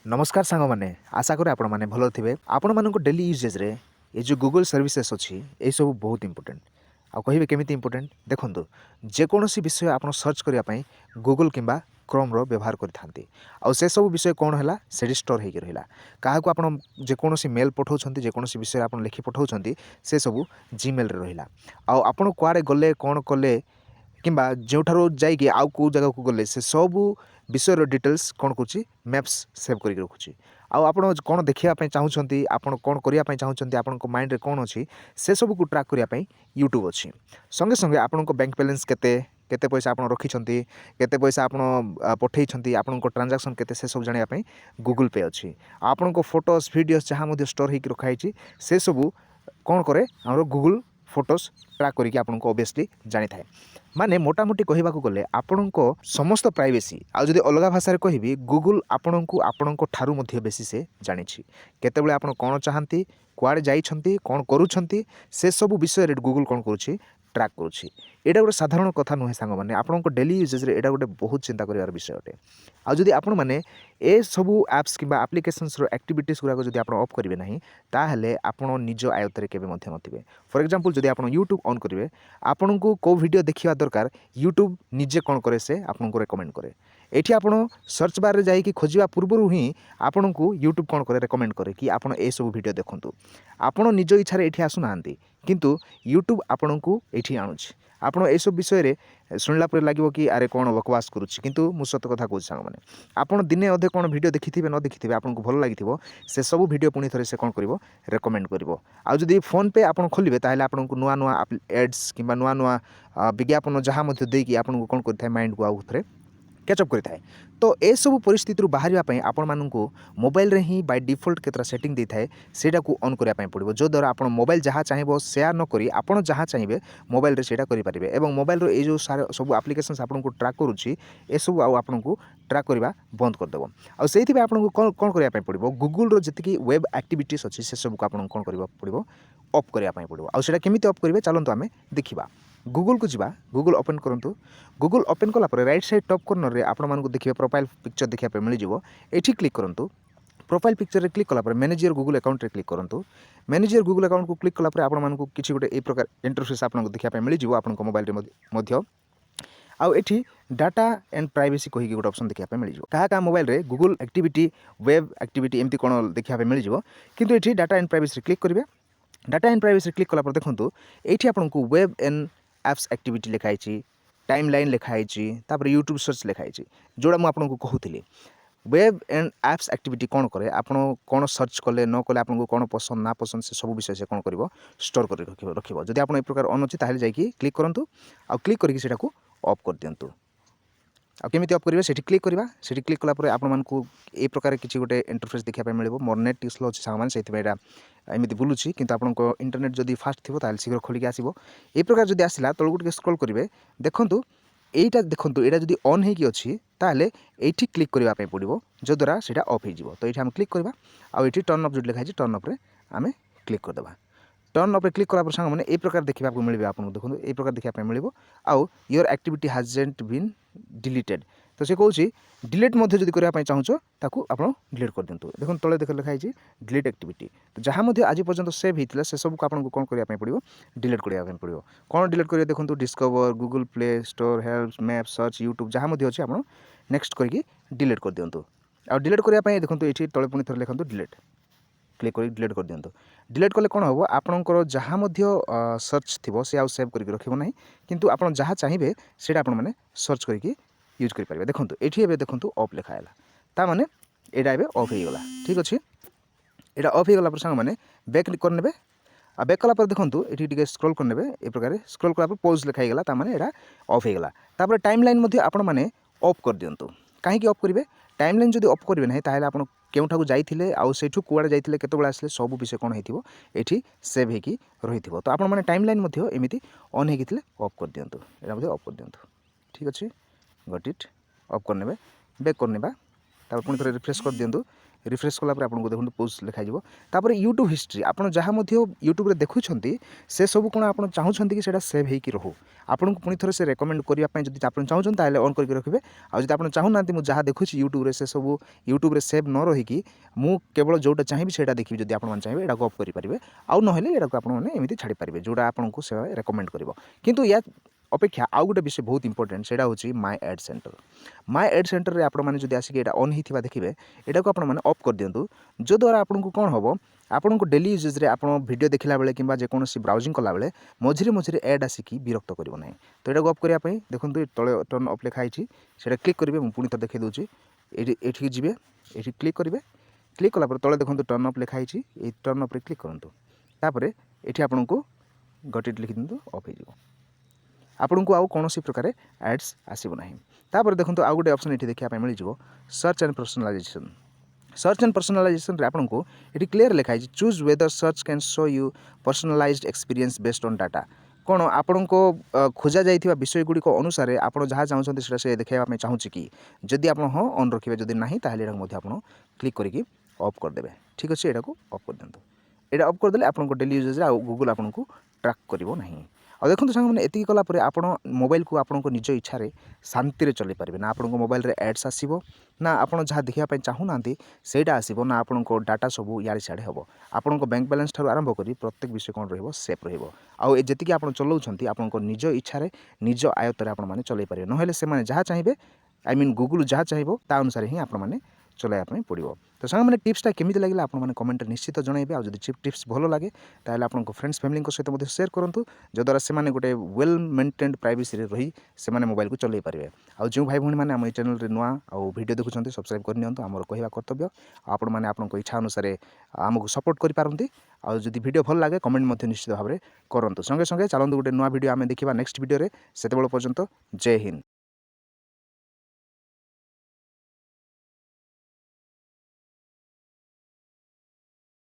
नमस्कार सांग मैंने आशा करें आपण मैंने भल थे आपण मान डेली यूजेज रे ये जो गूगल सर्विसेस अच्छी ये सब बहुत इंपोर्टेंट आ कहे केमी इंपोर्टेंट देखो जेकोसी विषय आप सर्च करने गूगल कि क्रोम रो व्यवहार करते से सब विषय कौन है से स्टोर होकर रहा क्या आप जेकोसी मेल पठाऊँ जेकोसी विषय आप लिखि पठाऊँ से सब जीमेल रहा आपड़ कुआड़े गले कौन कले किंबा जो जाइए आउ कौ जगह को गले से सब विषय डिटेल्स कौन करुँच मैप्स सेव करके रखुच्छी आप कौन देखापी चाहूँगी आप कौन करने चाहूँगी आपण माइंड रे कौन अच्छी से सब को ट्रैक करने यूट्यूब अच्छी संगे संगे आपण बैंक बैलेंस केते पैसा आप रखिंट केते पैसा आप पठे आपण ट्रांजैक्शन केते से सब जानापी गूगल पे अच्छी आपण फोटोज वीडियोस जहाँ स्टोर होकर रखाई से सब कौन करे आम गूगल फोटोज ट्रैक करके आपको ऑब्वियसली जानी थाए माने मोटामोटी कहवा गले आपण समस्त प्राइवेसी आदि अलग भाषा कहि गूगल आपण को आपण ठारू बेसी से जानी केतबले आपण कौन चाहती कुआड़े जाइछंती कौन करूछंती से सब विषय गूगल कौन करुच्ची ट्रैक करुच्ची एटा गोटे साधारण कथा नुहे सांग मैंने आपण डेली यूजेज रे एटा गोटे बहुत चिंता करार विषय अटे आदि आपण मैंने ए सबू एप्स कि आप्लिकेशन्स एक्टिविटीज गुराक जब आप ऑफ करेंगे ना ताहले आपण निज आयत्त केवे नथिबे फॉर एग्जांपल जब आप यूट्यूब ऑन करेंगे आपन को कौ वीडियो देखा दरकार यूट्यूब निजे कौन करे से आपको रेकमेंड करे एठी आपण सर्च बार रे जाइए खोजा पूर्व ही आपण को यूट्यूब कौन करे रेकमेंड करे कि आपण ए सब वीडियो देखंतु आपण निज इच्छा एठी आसुना किंतु यूट्यूब आपण को एठी आणुछि आपण ए सब विषय रे शुणला पर लगे कि अरे कौन बकवास करुच्ची किंतु मु सत कथा कहूँ सांग मैंने आपड़ दिने अधे कौन वीडियो देखिथे न देखिथे आपको भल लगी से सब वीडियो पुणी थे से कौन कर रेकमेंड कर आदि फोन पे आप खोलेंगे ताहले आपको नुआ नुआ एड्स कि नुआ नुआ विज्ञापन जहाँ देकी आपको कौन करता माइंड को आउ थे कैचअप करता है तो ए सब परिस्थिति बाहर आपण मानू मोबाइल रे ही बाय डिफॉल्ट केतरा सेटिंग दे थाए सेटा को ऑन करने पड़ो जो द्वारा आप मोबाइल जहाँ चाहिए शेयर न करी आपण जहाँ चाहिए मोबाइल रे सेटा करि परिबे एवं मोबाइल रो ए जो सब एप्लिकेशंस आपको ट्रैक करुच्ची ए सब आपको ट्रैक करवा बंद करदेव आउ आपको कौन कौन करने पड़ो गूगल रो जति वेब एक्टिविटीज अच्छी से सब को आपको कौन करने पड़ो ऑफ करने पड़ो आउटा केमी ऑफ करेंगे चलते आम देखा गूगल को जीवा गूगल ओपन करूँ गूगल ओपन कलापर राइट साइड टॉप कॉर्नर रे आपण मानक देखिए प्रोफाइल पिक्चर देखा मिल जाव एठी क्लिक करूँ प्रोफाइल पिक्चर रे क्लिक कलापर मैनेज योर गूगल अकाउंट रे क्लिक करूँ मैनेज योर गूगल अकाउंट को क्लिक कलापर आपण मानक किसी गोटे ए प्रकार इंटरफेस आपको देखा मिल जाव आपन मोबाइल रे आउ एठी डाटा एंड प्राइवेसी कहीकि गोटे ऑप्शन देखा मिल जाव क्या मोबाइल रे गूगल एक्टिविटी वेब एक्टिविटी एमती कौन देखा मिल जाव किंतु एठी डाटा एंड प्राइवेसी क्लिक करेंगे डाटा एंड प्राइवेसी क्लिक कलापर देखो ये आपको वेब एंड एप्स एक्टिविटी लिखाई टाइम लाइन लिखाई यूट्यूब सर्च लिखाई जोड़ा मुझे कहूली वेब एंड एप्स एक्टिविटी कौन करे आप कौन सर्च कले न कले आपको कौन पसंद ना पसंद से सब विषय से कौन कर स्टोर कर रखिए जदि आप प्रकार ऑन अच्छी ताहले जाइए क्लिक करूँ आ क्लिक करके ऑफ कर दिंतु आमि ऑफ करेंगे से क्लिक करवा से क्लिक कलापर आपको ए प्रकार किसी गोटे इंटरफेस देखा मिले मोर नेट स्लो अच्छे सांग मैंने एमती बुलूची कि आपको इंटरनेट जदि फास्ट थी शीघ्र खोलिक आसो ये प्रकार जब आसला तलू टे स्क्रॉल करेंगे देखूँ यहीटा देखूँ यहाँ जब ऑन होगी अच्छी ताहले ये क्लिक करने पड़ो जो द्वारा से ऑफ हो तो ये क्लिक करवा आउ टर्न अफ जो लिखाई टर्न अफ आम क्लिक करदे टर्न अफ क्लिक कला सांग मैंने ये प्रकार देखा मिले आपको देखो ये प्रकार देखा मिले आउ योर एक्टिविटी हाजेंट बीन डिलीटेड तो से कौन डिलीट जब करने चाहूँ ताकू आप डिलीट कर दिंतु देखो तले देख लिखाई डिलीट एक्टिविटी तो जहाँ आज पर्यटन सेव होता से सबको आपको कौन करने पड़ो डिलीट करने पड़ो कौन डिलीट करेंगे देखो discover Google play store help map search YouTube जहाँ अच्छे आप नेक्स्ट करके डिलीट कर दिंतु आ डिलीट करने देखो ये तले पुणी थे लिखा डिलीट क्लिक कर डिलीट कर दिंतु डिलीट कले कौन हम आपंकर जहाँ सर्च थी से आउ सेव करके रखना किंतु आप जहाँ चाहिए से मैंने सर्च करके यूज करेंगे देखो ये देखो ऑफ लिखाला ताने यहाँ ए ऑफ हो गला ठीक अच्छे यहाँ ऑफ हो गला सांग मैंने बैक करने आ बैक कलापर देखो ये स्क्रॉल करने ए प्रकार स्क्रॉल कलापर पॉज लिखाई गला ताने यहाँ ऑफ हो गला तापर टाइम लाइन आपण मैंने ऑफ कर दिंतु कहीं ऑफ करेंगे टाइम लाइन जब ऑफ करेंगे ना ताहले आप केउठाकू जाइए आउ सेठू कुआड़े जाइए केतबेले आसले सब विषय कौन हो ये सेव होगी रही तो आप टाइम लाइन एमती ऑन होती ऑफ कर दिंतु यहाँ ऑफ कर दिंतु ठीक अच्छे गट इट ऑफ करने बैक करने तापर पुणी थोड़े रिफ्रेश कर दिंतु रिफ्रेश कलापर आपको देखो पोस्ट लिखाई तापर यूट्यूब हिस्ट्री आपड़ जहाँ यूट्यूब देखुं से सब कौन आप चाहते कि सेटा सेव होकर रहू आपको पुणी थोड़े से रेकमेंड करने जब आप चाहते ऑन करके रखिए आदि आप चाहूना मुझे जहाँ देखुची यूट्यूब से सब यूट्यूब सेव न रहीकि मु केवल जोटा चाहिए से देखी जब आप चाहिए यहाँ अफ करेंगे आउ ना आपने छाड़ी पारे जोटा आपको से रेकमेंड कर किंतु या अपेक्षा आउ गोटे विषय बहुत इंपोर्टेंट से हूँ my aid centre my aid centre रे आपण मैंने आसिक ऑन होता देखिए यहाँ को आपने अफ कर दिंतु जो द्वारा आपको कौन हम आपको डेली यूजेज आप वीडियो देखला बेले कि जेकोसी ब्राउजिंग कला बेले मझिरे मझिरे एड आसिक विरक्त करना ना तो यहाँ अफ करने देखो तले टर्न अफ लिखाई से क्लिक करेंगे मुझे पुणी तो देखी दूसरी ये जी ये क्लिक करेंगे क्लिक कला तले देखो टर्न अफ लिखाई ये टर्न अफ क्लिक करूँ तापर ये आपन को गट इट लिखि दिंतु अफ हो आपन को आउ कौन प्रकार एड्स आसब ना तापर देखो आउ गोटे ऑप्शन ये देखा मिल search and personalization search and personalization आपको ये क्लीयर लिखाई choose whether search can show you personalized experience based on data कौन आपण को खोजा जाइथिबा विषय गुड़िक अनुसार आप जहाँ चाहते से देखा चाहूँगी कि जदि आप हाँ ऑन रखिए जदि ना ताहले आप क्लिक करके ऑफ करदे ठीक अच्छे यहाँ ऑफ कर दिंतु यहाँ ऑफ करदे आपको डेली यूजेज गूगल आपको ट्रैक करिवो नहीं और देखो सांग मैंने एति कला परे आपण मोबाइल को आपण निज इच्छा शांति चलई पारे ना आपन मोबाइल रे एड्स आसो ना आपड़ जहाँ देखापी चाहूना सेटा आसो ना आपण डाटा सब इे सियाड़े हम आपण बैंक बैलेंस ठार आरंभ कर प्रत्येक विषय कौन रेफ रही आप चलाऊँच आप निज इच्छा निज आयत्तर आपने चलई पारे ना से जहाँ चाहिए आई मीन गूगल जहाँ चाहिए ता अनुसार ही आपने चलाइवाई पड़ो तो सांग मैंने टिप्सटा केमी लगे आपने कमेंट निश्चित जनइबे आ जब टिप्स भल लगे ताहले आपन फ्रेंड्स फैमिली सहित सेयार करूँ जद्वारा से गोटे वेल मेंटेन्ड प्राइवेसी रही से मोबाइल को चलई पारे आउ जो भाई भाई मैंने चैनल रे नुआ आउ वीडियो देखुं सब्सक्राइब करनी आमर कहवा कर्तव्य आपण मैंने आपन इच्छा अनुसार आमको सपोर्ट करें आउ जदि वीडियो भल लगे कमेंट निश्चित भाव में करूँ संगे संगे चलते गोटे नुआ वीडियो आम देखा नेक्स्ट वीडियो से पर्यंत जय हिंद।